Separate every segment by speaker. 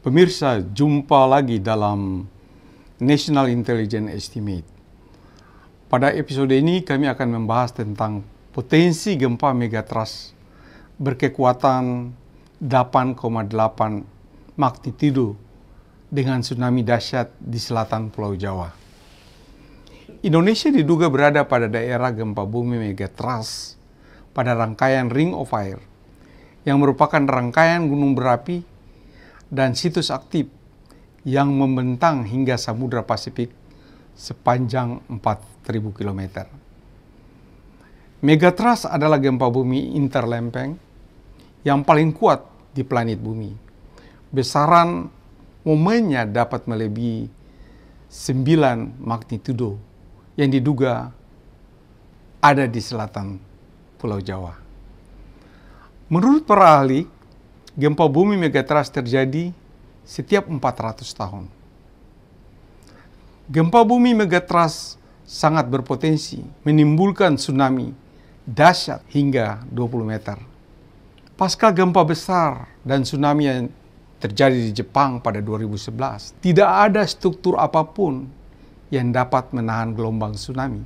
Speaker 1: Pemirsa, jumpa lagi dalam National Intelligence Estimate. Pada episode ini kami akan membahas tentang potensi gempa megatrust berkekuatan 8,8 magnitudo dengan tsunami dahsyat di selatan Pulau Jawa. Indonesia diduga berada pada daerah gempa bumi megatrust pada rangkaian Ring of Fire yang merupakan rangkaian gunung berapi dan situs aktif yang membentang hingga Samudra Pasifik sepanjang 4.000 km. Megatrust adalah gempa bumi interlempeng yang paling kuat di planet bumi. Besaran momennya dapat melebihi 9 magnitudo yang diduga ada di selatan Pulau Jawa. Menurut para ahli, gempa bumi megatrust terjadi setiap 400 tahun. Gempa bumi megatrust sangat berpotensi menimbulkan tsunami dahsyat hingga 20 meter. Pasca gempa besar dan tsunami yang terjadi di Jepang pada 2011, tidak ada struktur apapun yang dapat menahan gelombang tsunami.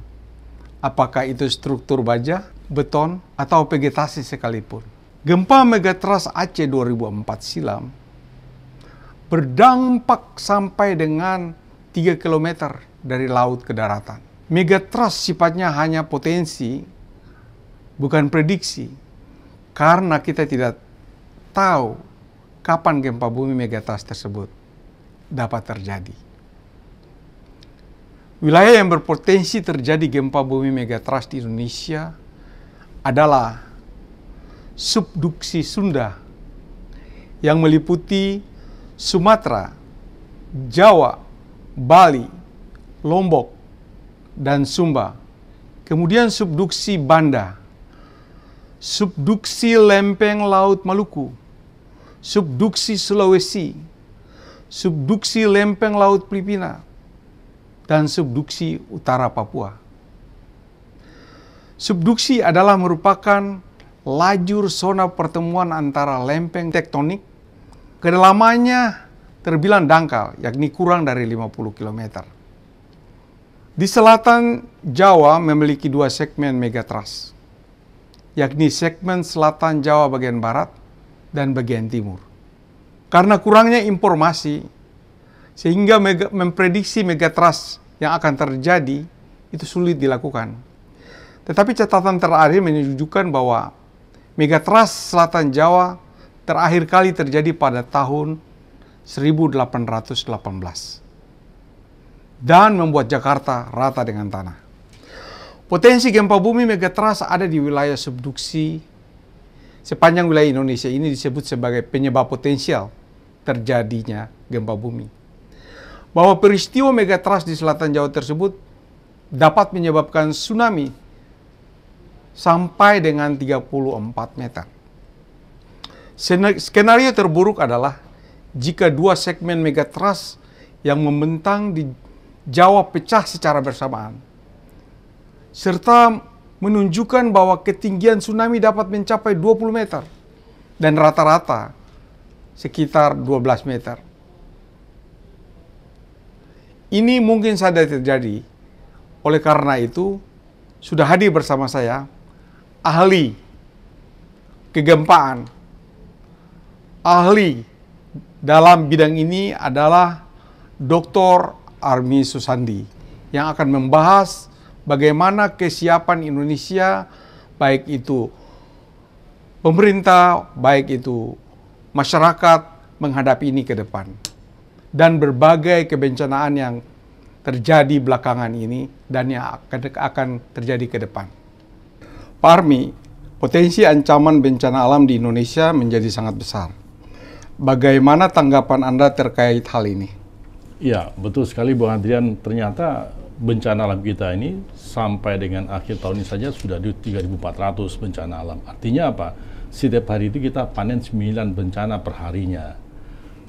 Speaker 1: Apakah itu struktur baja, beton, atau vegetasi sekalipun. Gempa megatrust Aceh 2004 silam berdampak sampai dengan 3 km dari laut ke daratan. Megatrust sifatnya hanya potensi, bukan prediksi, karena kita tidak tahu kapan gempa bumi megatrust tersebut dapat terjadi. Wilayah yang berpotensi terjadi gempa bumi megatrust di Indonesia adalah subduksi Sunda yang meliputi Sumatera, Jawa, Bali, Lombok, dan Sumba. Kemudian subduksi Banda, subduksi lempeng Laut Maluku, subduksi Sulawesi, subduksi lempeng Laut Filipina, dan subduksi utara Papua. Subduksi adalah merupakan lajur zona pertemuan antara lempeng tektonik, kedalamannya terbilang dangkal, yakni kurang dari 50 km. Di selatan Jawa memiliki 2 segmen megatrust, yakni segmen selatan Jawa bagian barat dan bagian timur. Karena kurangnya informasi, sehingga memprediksi megatrust yang akan terjadi itu sulit dilakukan. Tetapi catatan terakhir menunjukkan bahwa megatrust selatan Jawa terakhir kali terjadi pada tahun 1818 dan membuat Jakarta rata dengan tanah. Potensi gempa bumi megatrust ada di wilayah subduksi sepanjang wilayah Indonesia. Ini disebut sebagai penyebab potensial terjadinya gempa bumi. Bahwa peristiwa megatrust di selatan Jawa tersebut dapat menyebabkan tsunami sampai dengan 34 meter. Skenario terburuk adalah jika 2 segmen megatrust yang membentang di Jawa pecah secara bersamaan, serta menunjukkan bahwa ketinggian tsunami dapat mencapai 20 meter dan rata-rata sekitar 12 meter. Ini mungkin saja terjadi. Oleh karena itu, sudah hadir bersama saya ahli kegempaan. Ahli dalam bidang ini adalah Dr. Army Susandi yang akan membahas bagaimana kesiapan Indonesia, baik itu pemerintah, baik itu masyarakat menghadapi ini ke depan. Dan berbagai kebencanaan yang terjadi belakangan ini dan yang akan terjadi ke depan. Pak Army, potensi ancaman bencana alam di Indonesia menjadi sangat besar. Bagaimana tanggapan Anda terkait hal ini?
Speaker 2: Ya, betul sekali Bung Adrian. Ternyata bencana alam kita ini sampai dengan akhir tahun ini saja sudah di 3.400 bencana alam. Artinya apa? Setiap hari itu kita panen 9 bencana per harinya.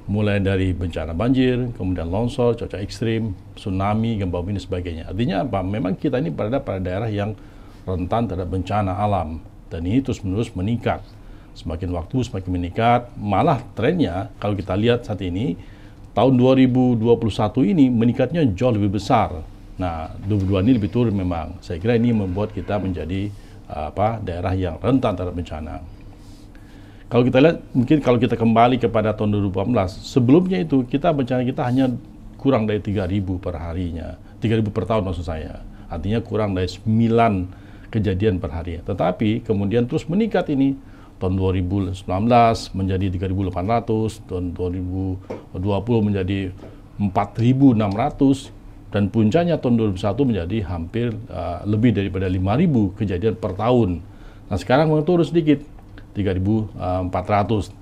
Speaker 2: Mulai dari bencana banjir, kemudian longsor, cuaca ekstrim, tsunami, gempa bumi, dan sebagainya. Artinya apa? Memang kita ini berada pada daerah yang rentan terhadap bencana alam. Dan ini terus-menerus meningkat. semakin waktu semakin meningkat. Malah trennya kalau kita lihat saat ini, tahun 2021 ini meningkatnya jauh lebih besar. Nah, 2022 ini lebih turun memang. Saya kira ini membuat kita menjadi daerah yang rentan terhadap bencana. Kalau kita lihat, mungkin kalau kita kembali kepada tahun 2018, sebelumnya itu bencana kita hanya kurang dari 3.000 per harinya. 3.000 per tahun maksud saya. Artinya kurang dari 9 kejadian per hari. Tetapi kemudian terus meningkat ini. Tahun 2019 menjadi 3.800, tahun 2020 menjadi 4.600, dan puncaknya tahun 2021 menjadi hampir lebih daripada 5.000 kejadian per tahun. Nah sekarang turun sedikit, 3.400,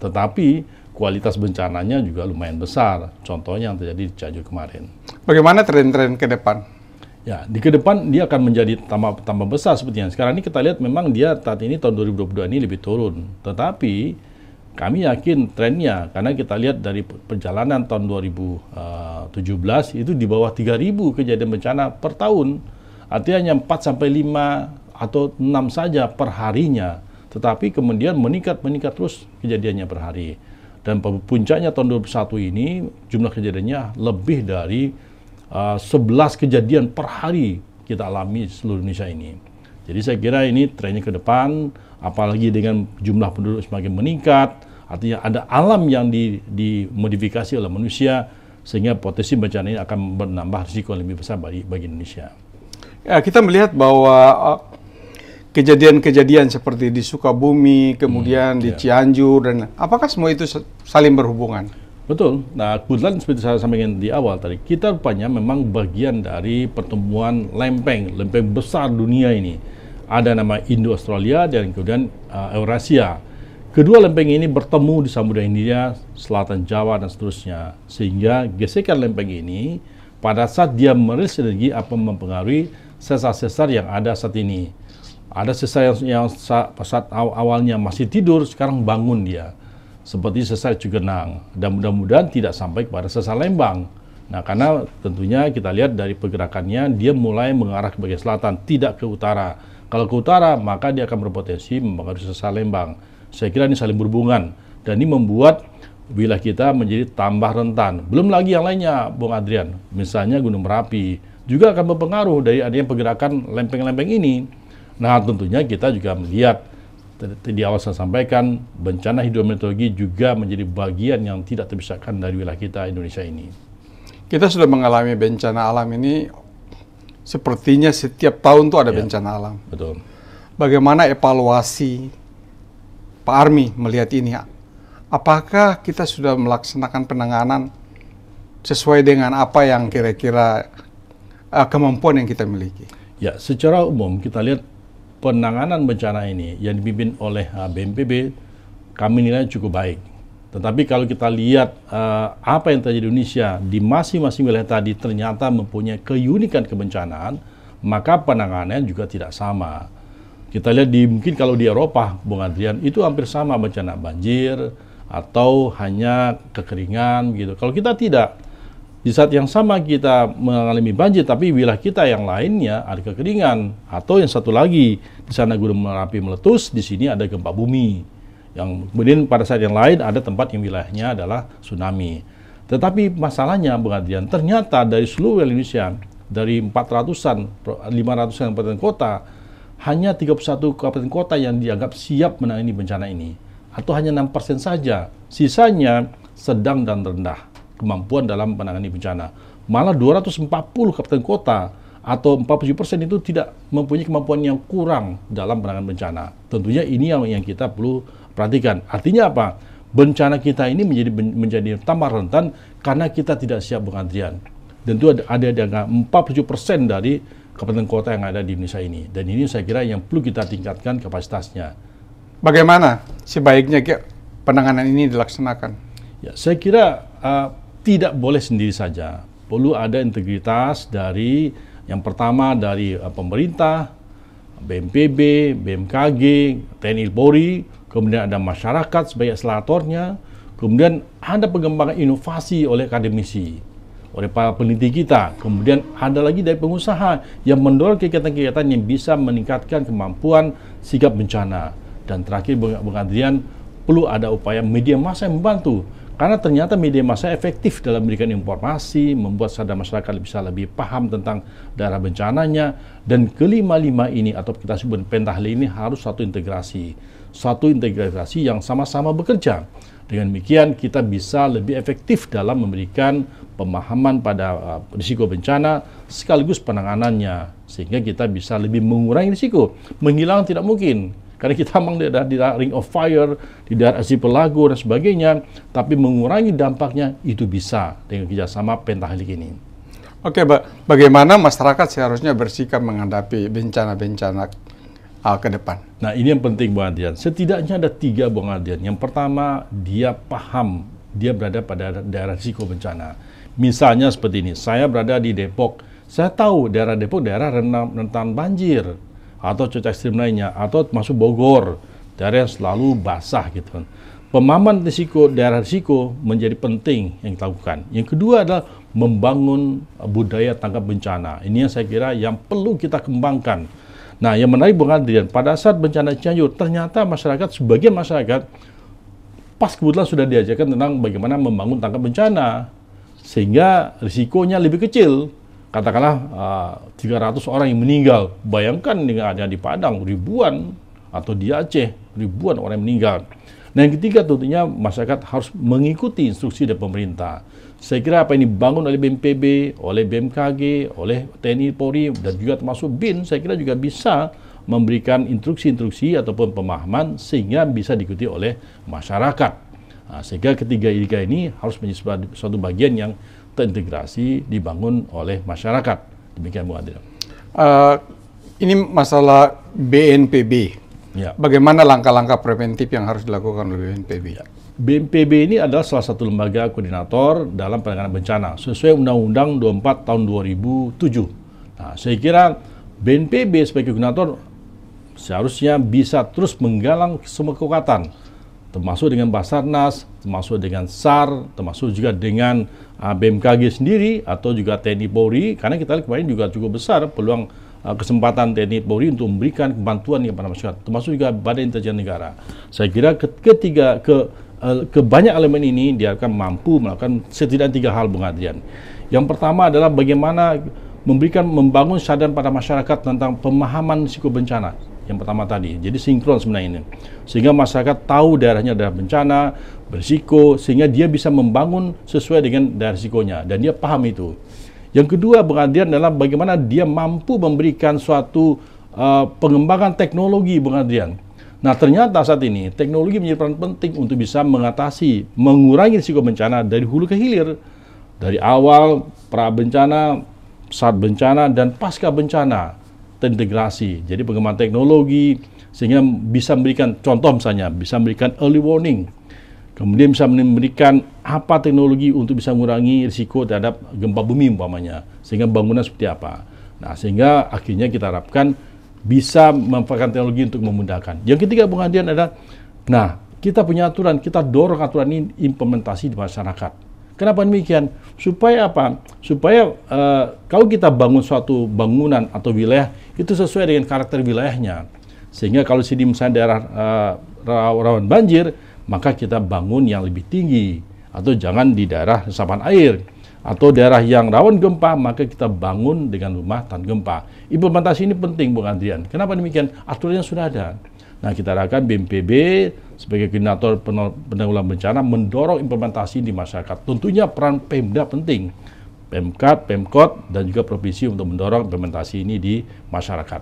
Speaker 2: tetapi kualitas bencananya juga lumayan besar. Contohnya yang terjadi di Cianjur kemarin. Bagaimana tren-tren ke depan? Ya, di ke depan dia akan menjadi tambah besar seperti yang sekarang ini kita lihat. Memang dia saat ini tahun 2022 ini lebih turun. Tetapi kami yakin trennya, karena kita lihat dari perjalanan tahun 2017 itu di bawah 3.000 kejadian bencana per tahun. Artinya hanya 4 sampai 5 atau 6 saja per harinya. Tetapi kemudian meningkat terus kejadiannya per hari. Dan puncaknya tahun 2021 ini jumlah kejadiannya lebih dari 11 kejadian per hari kita alami seluruh Indonesia ini. Jadi saya kira ini trennya ke depan, apalagi dengan jumlah penduduk semakin meningkat, artinya ada alam yang dimodifikasi oleh manusia, sehingga potensi bencana ini akan menambah risiko yang lebih besar bagi Indonesia. Ya, kita melihat bahwa kejadian-kejadian seperti di Sukabumi, kemudian di Cianjur, dan apakah semua itu saling berhubungan? Betul. Nah, kebetulan seperti saya sampaikan di awal tadi, kita rupanya memang bagian dari pertemuan lempeng besar dunia ini. Ada nama Indo-Australia dan kemudian Eurasia. Kedua lempeng ini bertemu di Samudra Hindia, Selatan Jawa, dan seterusnya. Sehingga gesekan lempeng ini, pada saat dia merilis energi, akan mempengaruhi sesar-sesar yang ada saat ini. Ada sesar yang saat awalnya masih tidur, sekarang bangun dia. Seperti sesar Cugenang, dan mudah-mudahan tidak sampai kepada sesar Lembang. Nah, karena tentunya kita lihat dari pergerakannya, dia mulai mengarah ke bagian selatan, tidak ke utara. Kalau ke utara, maka dia akan berpotensi mempengaruhi sesar Lembang. Saya kira ini saling berhubungan, dan ini membuat wilayah kita menjadi tambah rentan. Belum lagi yang lainnya, Bung Adrian, misalnya Gunung Merapi, juga akan berpengaruh dari adanya pergerakan lempeng-lempeng ini. Nah, tentunya kita juga melihat, di awal saya sampaikan, bencana hidrometeorologi juga menjadi bagian yang tidak terpisahkan dari wilayah kita Indonesia ini. Kita sudah mengalami bencana alam ini, sepertinya setiap tahun tuh ada bencana alam. Betul. Bagaimana evaluasi Pak Army melihat ini? Apakah kita sudah melaksanakan penanganan sesuai dengan apa yang kira-kira kemampuan yang kita miliki? Ya, secara umum kita lihat penanganan bencana ini yang dipimpin oleh BNPB, kami nilai cukup baik. Tetapi kalau kita lihat apa yang terjadi di Indonesia, di masing-masing wilayah tadi ternyata mempunyai keunikan kebencanaan, maka penanganan juga tidak sama. Kita lihat mungkin kalau di Eropa, Bung Adrian, itu hampir sama bencana banjir atau hanya kekeringan gitu. Kalau kita tidak. Di saat yang sama kita mengalami banjir, tapi wilayah kita yang lainnya ada kekeringan. Atau yang satu lagi, di sana Gunung Merapi meletus, di sini ada gempa bumi. Yang kemudian pada saat yang lain ada tempat yang wilayahnya adalah tsunami. Tetapi masalahnya, Bung Adrian, ternyata dari seluruh Indonesia, dari 400-an, 500-an kabupaten kota, hanya 31 kabupaten kota yang dianggap siap menangani bencana ini. Atau hanya 6% saja. Sisanya sedang dan rendah kemampuan dalam menangani bencana. Malah 240 kabupaten kota atau 47% itu tidak mempunyai kemampuan yang kurang dalam penanganan bencana. Tentunya ini yang kita perlu perhatikan. Artinya apa? Bencana kita ini menjadi tambah rentan karena kita tidak siap, Bung Adrian. Dan itu ada di angka 47% dari kabupaten kota yang ada di Indonesia ini. Dan ini saya kira yang perlu kita tingkatkan kapasitasnya. Bagaimana sebaiknya penanganan ini dilaksanakan? Ya, saya kira tidak boleh sendiri saja. Perlu ada integritas dari, yang pertama dari pemerintah, BNPB, BMKG, TNI Polri, kemudian ada masyarakat sebagai akseleratornya, kemudian ada pengembangan inovasi oleh akademisi, oleh para peneliti kita, kemudian ada lagi dari pengusaha yang mendorong kegiatan-kegiatan yang bisa meningkatkan kemampuan sigap bencana. Dan terakhir, Bung Adrian, perlu ada upaya media massa yang membantu. Karena ternyata media massa efektif dalam memberikan informasi, membuat sadar masyarakat bisa lebih paham tentang daerah bencananya. Dan kelima-lima ini, atau kita sebut pentahelix ini, harus satu integrasi. Satu integrasi yang sama-sama bekerja. Dengan demikian, kita bisa lebih efektif dalam memberikan pemahaman pada risiko bencana, sekaligus penanganannya. Sehingga kita bisa lebih mengurangi risiko. Menghilang tidak mungkin. Karena kita memang di daerah Ring of Fire, di daerah archipelago dan sebagainya, tapi mengurangi dampaknya itu bisa dengan kerjasama pentahelix ini.
Speaker 1: Oke, bagaimana masyarakat seharusnya bersikap menghadapi bencana-bencana ke depan?
Speaker 2: Nah, ini yang penting, Bung Adrian. Setidaknya ada 3, Bung Adrian. Yang pertama, dia paham, dia berada pada daerah risiko bencana. Misalnya seperti ini, saya berada di Depok, saya tahu daerah Depok daerah rentan banjir, atau cuaca ekstrim lainnya, atau masuk Bogor, daerah yang selalu basah gitu kan. Pemahaman risiko, daerah risiko menjadi penting yang kita lakukan. Yang kedua adalah membangun budaya tanggap bencana. Ini yang saya kira yang perlu kita kembangkan. Nah, yang menarik Bung Adrian, pada saat bencana Cianjur, ternyata masyarakat, sebagian masyarakat, pas kebetulan sudah diajarkan tentang bagaimana membangun tanggap bencana, sehingga risikonya lebih kecil. Katakanlah 300 orang yang meninggal, bayangkan dengan ada di Padang ribuan, atau di Aceh ribuan orang yang meninggal. Nah, yang ketiga tentunya masyarakat harus mengikuti instruksi dari pemerintah. Saya kira apa yang dibangun oleh BNPB, oleh BMKG, oleh TNI Polri, dan juga termasuk BIN, saya kira juga bisa memberikan instruksi-instruksi ataupun pemahaman sehingga bisa diikuti oleh masyarakat. Nah, sehingga ketiga ini harus menjadi suatu bagian yang terintegrasi dibangun oleh masyarakat. Demikian, Bu Adil.
Speaker 1: Ini masalah BNPB.
Speaker 2: Ya.
Speaker 1: Bagaimana langkah-langkah preventif yang harus dilakukan oleh BNPB?
Speaker 2: Ya. BNPB ini adalah salah satu lembaga koordinator dalam penanganan bencana sesuai Undang-Undang 24 tahun 2007. Nah, saya kira BNPB sebagai koordinator seharusnya bisa terus menggalang semua kekuatan, termasuk dengan Basarnas, termasuk dengan SAR, termasuk juga dengan BMKG sendiri, atau juga TNI Polri, karena kita lihat kemarin juga cukup besar peluang kesempatan TNI Polri untuk memberikan bantuan kepada masyarakat, termasuk juga Badan Intelijen Negara. Saya kira ke banyak elemen ini dia akan mampu melakukan setidaknya 3 hal, Bung Adrian. Yang pertama adalah bagaimana membangun kesadaran pada masyarakat tentang pemahaman risiko bencana. Yang pertama tadi, jadi sinkron sebenarnya ini. Sehingga masyarakat tahu daerahnya daerah bencana, berisiko, sehingga dia bisa membangun sesuai dengan daerah risikonya, dan dia paham itu. Yang kedua, Bung Adrian, adalah bagaimana dia mampu memberikan suatu pengembangan teknologi, Bung Adrian. Nah, ternyata saat ini teknologi menjadi peran penting untuk bisa mengurangi risiko bencana dari hulu ke hilir, dari awal pra bencana, saat bencana, dan pasca bencana. Terintegrasi, jadi pengembangan teknologi sehingga bisa memberikan contoh, misalnya bisa memberikan early warning, kemudian bisa memberikan apa teknologi untuk bisa mengurangi risiko terhadap gempa bumi umpamanya, sehingga bangunan seperti apa. Nah, sehingga akhirnya kita harapkan bisa memanfaatkan teknologi untuk memudahkan. Yang ketiga, Bung Adrian, adalah kita punya aturan, kita dorong aturan ini implementasi di masyarakat. Kenapa demikian? Supaya apa? Supaya kalau kita bangun suatu bangunan atau wilayah, itu sesuai dengan karakter wilayahnya. Sehingga kalau sini misalnya daerah rawan banjir, maka kita bangun yang lebih tinggi. Atau jangan di daerah resapan air. Atau daerah yang rawan gempa, maka kita bangun dengan rumah tahan gempa. Implementasi ini penting, Bung Adrian. Kenapa demikian? Aturannya sudah ada. Nah, kita harapkan BNPB sebagai koordinator penanggulangan bencana mendorong implementasi di masyarakat. Tentunya peran Pemda penting, Pemkab, Pemkot, dan juga provinsi untuk mendorong implementasi ini di masyarakat.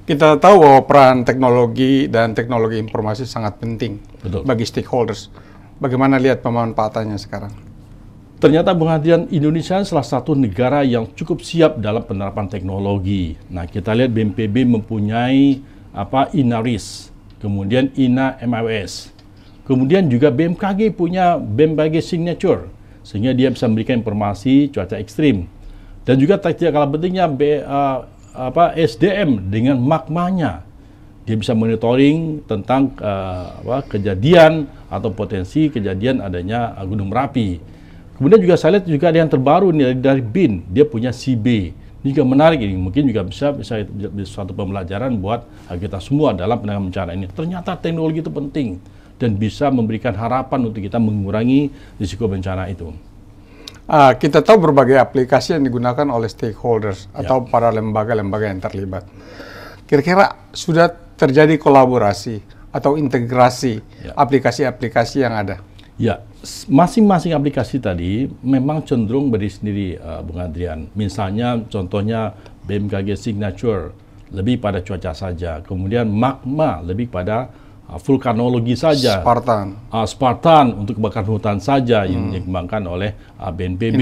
Speaker 1: Kita tahu bahwa peran teknologi dan teknologi informasi sangat penting. Betul. Bagi stakeholders. Bagaimana lihat pemanfaatannya sekarang?
Speaker 2: Ternyata, Bung Adrian, Indonesia salah satu negara yang cukup siap dalam penerapan teknologi. Nah, kita lihat BNPB mempunyai INARIS, kemudian INA MIWS, kemudian juga BMKG punya BMKG Signature, sehingga dia bisa memberikan informasi cuaca ekstrim, dan juga tidak kalah pentingnya SDM dengan magmanya, dia bisa monitoring tentang kejadian atau potensi kejadian adanya Gunung Merapi. Kemudian juga saya lihat juga ada yang terbaru nih dari BIN, dia punya CB. Ini juga menarik, ini mungkin juga bisa suatu pembelajaran buat kita semua dalam penanganan bencana ini. Ternyata teknologi itu penting. dan bisa memberikan harapan untuk kita mengurangi risiko bencana itu.
Speaker 1: Kita tahu berbagai aplikasi yang digunakan oleh stakeholders atau para lembaga-lembaga yang terlibat. Kira-kira sudah terjadi kolaborasi atau integrasi aplikasi-aplikasi yang ada?
Speaker 2: Ya, masing-masing aplikasi tadi memang cenderung berdiri sendiri, Bung Adrian. Misalnya, contohnya BMKG Signature lebih pada cuaca saja, kemudian Magma lebih pada vulkanologi saja. Spartan untuk kebakaran hutan saja yang dikembangkan oleh BNPB,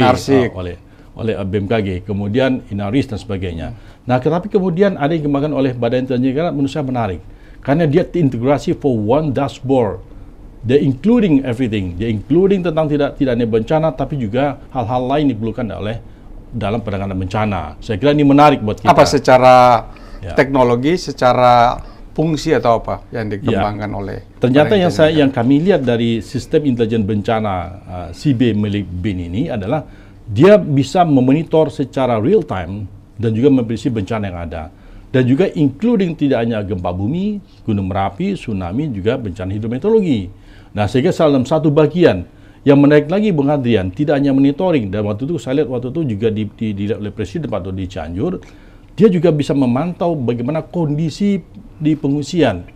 Speaker 2: oleh BMKG, kemudian Inaris dan sebagainya. Nah, tetapi kemudian ada yang dikembangkan oleh Badan Intelijen Negara, menurut saya menarik karena dia integrasi for one dashboard. Dia including everything, dia including tentang tidak hanya bencana, tapi juga hal-hal lain diperlukan oleh dalam penanganan bencana. Saya kira ini menarik buat kita.
Speaker 1: Apa secara teknologi, secara fungsi atau apa yang dikembangkan oleh?
Speaker 2: Ternyata yang kami lihat dari sistem intelijen bencana CB milik BIN ini adalah dia bisa memonitor secara real time dan juga memprediksi bencana yang ada. Dan juga including tidak hanya gempa bumi, gunung Merapi, tsunami, juga bencana hidrometeorologi. Nah, sehingga dalam satu bagian yang menarik lagi, Bung Adrian, tidak hanya monitoring, dan waktu itu saya lihat waktu itu juga dilihat oleh Presiden waktu di Cianjur, dia juga bisa memantau bagaimana kondisi di pengungsian,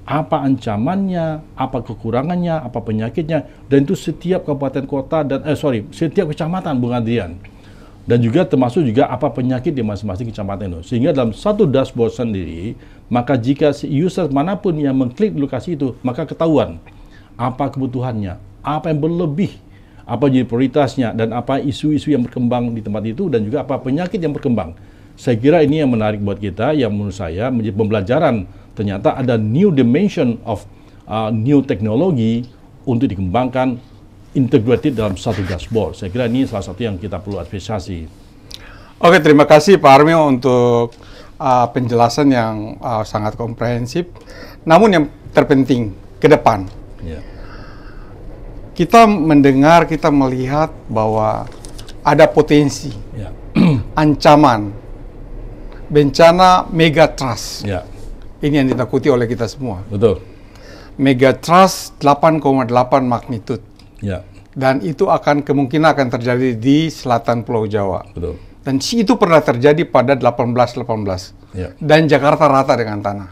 Speaker 2: apa ancamannya, apa kekurangannya, apa penyakitnya, dan itu setiap kabupaten kota dan setiap kecamatan, Bung Adrian. Dan juga termasuk juga apa penyakit di masing-masing kecamatan itu. Sehingga dalam satu dashboard sendiri, maka jika user manapun yang mengklik lokasi itu, maka ketahuan apa kebutuhannya, apa yang berlebih, apa jadi prioritasnya, dan apa isu-isu yang berkembang di tempat itu, dan juga apa penyakit yang berkembang. Saya kira ini yang menarik buat kita, yang menurut saya menjadi pembelajaran. Ternyata ada new dimension of new teknologi untuk dikembangkan integrated dalam satu dashboard. Saya kira ini salah satu yang kita perlu apresiasi.
Speaker 1: Oke, terima kasih Pak Armio untuk penjelasan yang sangat komprehensif. Namun yang terpenting ke depan, kita mendengar, kita melihat bahwa ada potensi ancaman bencana megatrust. Ini yang ditakuti oleh kita semua.
Speaker 2: Betul.
Speaker 1: Megatrust 8,8 magnitude. Dan itu kemungkinan akan terjadi di selatan Pulau Jawa.
Speaker 2: Betul.
Speaker 1: Dan itu pernah terjadi pada 1818. Dan Jakarta rata dengan tanah.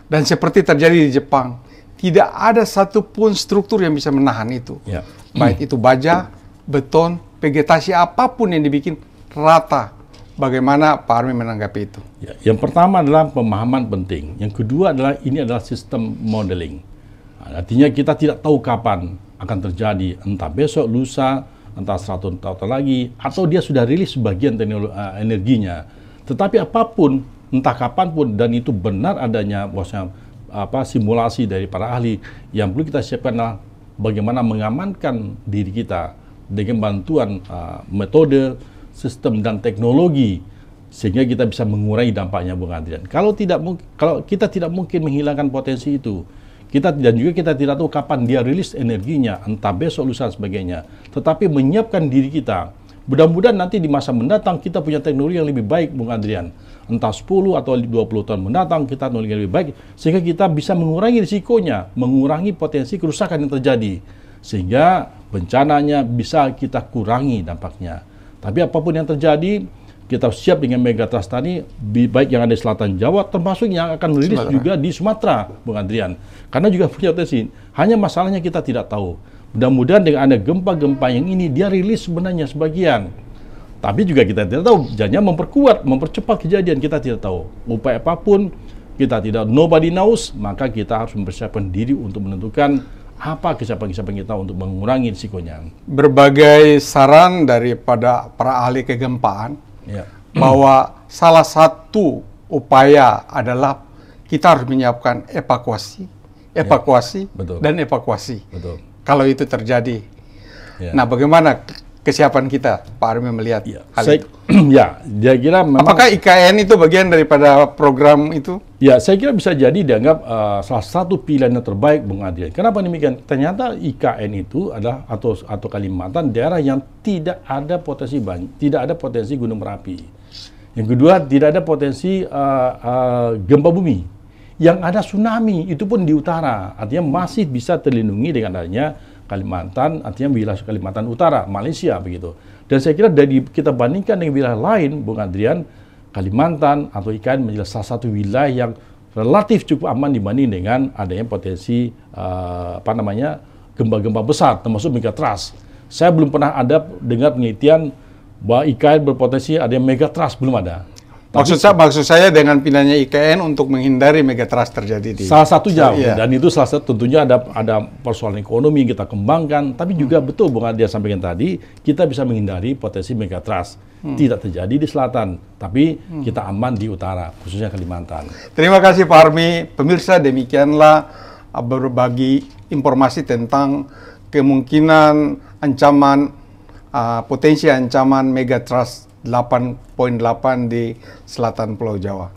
Speaker 1: Dan seperti terjadi di Jepang, tidak ada satupun struktur yang bisa menahan itu. Baik itu baja, beton, vegetasi apapun yang dibikin rata. Bagaimana Pak Armi menanggapi itu?
Speaker 2: Yang pertama adalah pemahaman penting. Yang kedua adalah ini adalah sistem modeling. Artinya kita tidak tahu kapan akan terjadi, entah besok, lusa, entah 100 tahun lagi, atau dia sudah rilis sebagian energinya. Tetapi apapun, entah kapanpun, dan itu benar adanya simulasi dari para ahli, yang perlu kita siapkan adalah bagaimana mengamankan diri kita dengan bantuan metode, sistem dan teknologi sehingga kita bisa mengurangi dampaknya, Bung Adrian. Kalau kita tidak mungkin menghilangkan potensi itu, dan juga kita tidak tahu kapan dia rilis energinya, entah besok, lusa, dan sebagainya. Tetapi menyiapkan diri kita, mudah-mudahan nanti di masa mendatang kita punya teknologi yang lebih baik, Bung Adrian. Entah 10 atau 20 tahun mendatang kita teknologi yang lebih baik, sehingga kita bisa mengurangi risikonya, mengurangi potensi kerusakan yang terjadi, sehingga bencananya bisa kita kurangi dampaknya. Tapi apapun yang terjadi, kita siap dengan megatrust tadi, baik yang ada di selatan Jawa, termasuk yang akan rilis juga di Sumatera, Bung Adrian. Karena juga punya potensi. Hanya masalahnya kita tidak tahu. Mudah-mudahan dengan ada gempa-gempa yang ini, dia rilis sebenarnya sebagian. Tapi juga kita tidak tahu, jangan mempercepat kejadian, kita tidak tahu. Upaya apapun, kita tidak, nobody knows, maka kita harus mempersiapkan diri untuk menentukan apa kesiapan kita untuk mengurangi risikonya.
Speaker 1: Berbagai saran daripada para ahli kegempaan, bahwa salah satu upaya adalah kita harus menyiapkan evakuasi, dan evakuasi.
Speaker 2: Betul.
Speaker 1: Kalau itu terjadi. Nah, bagaimana kesiapan kita, Pak Armi melihat hal itu?
Speaker 2: Dia kira memang.
Speaker 1: Apakah IKN itu bagian daripada program itu?
Speaker 2: Ya, saya kira bisa jadi dianggap salah satu pilihan yang terbaik, Bung Adrian. Kenapa demikian? Ternyata IKN itu adalah atau Kalimantan daerah yang tidak ada potensi gunung Merapi. Yang kedua, tidak ada potensi gempa bumi. Yang ada tsunami, itu pun di utara. Artinya masih bisa terlindungi dengan adanya Kalimantan, artinya wilayah Kalimantan Utara, Malaysia begitu. Dan saya kira dari kita bandingkan dengan wilayah lain, Bung Adrian, Kalimantan atau IKN menjadi salah satu wilayah yang relatif cukup aman dibanding dengan adanya potensi gempa-gempa besar, termasuk megatrust. Saya belum pernah ada dengar penelitian bahwa IKN berpotensi ada megatrust, belum ada.
Speaker 1: Maksud saya dengan pindahnya IKN untuk menghindari megatrust terjadi di
Speaker 2: salah satunya,
Speaker 1: iya.
Speaker 2: Dan itu salah satu tentunya ada persoalan ekonomi yang kita kembangkan, tapi juga betul Bung Adrian sampaikan tadi, kita bisa menghindari potensi megatrust. Tidak terjadi di selatan, tapi kita aman di utara, khususnya Kalimantan.
Speaker 1: Terima kasih Pak Army. Pemirsa, demikianlah berbagi informasi tentang kemungkinan ancaman, potensi ancaman megatrust 8.8 di selatan Pulau Jawa.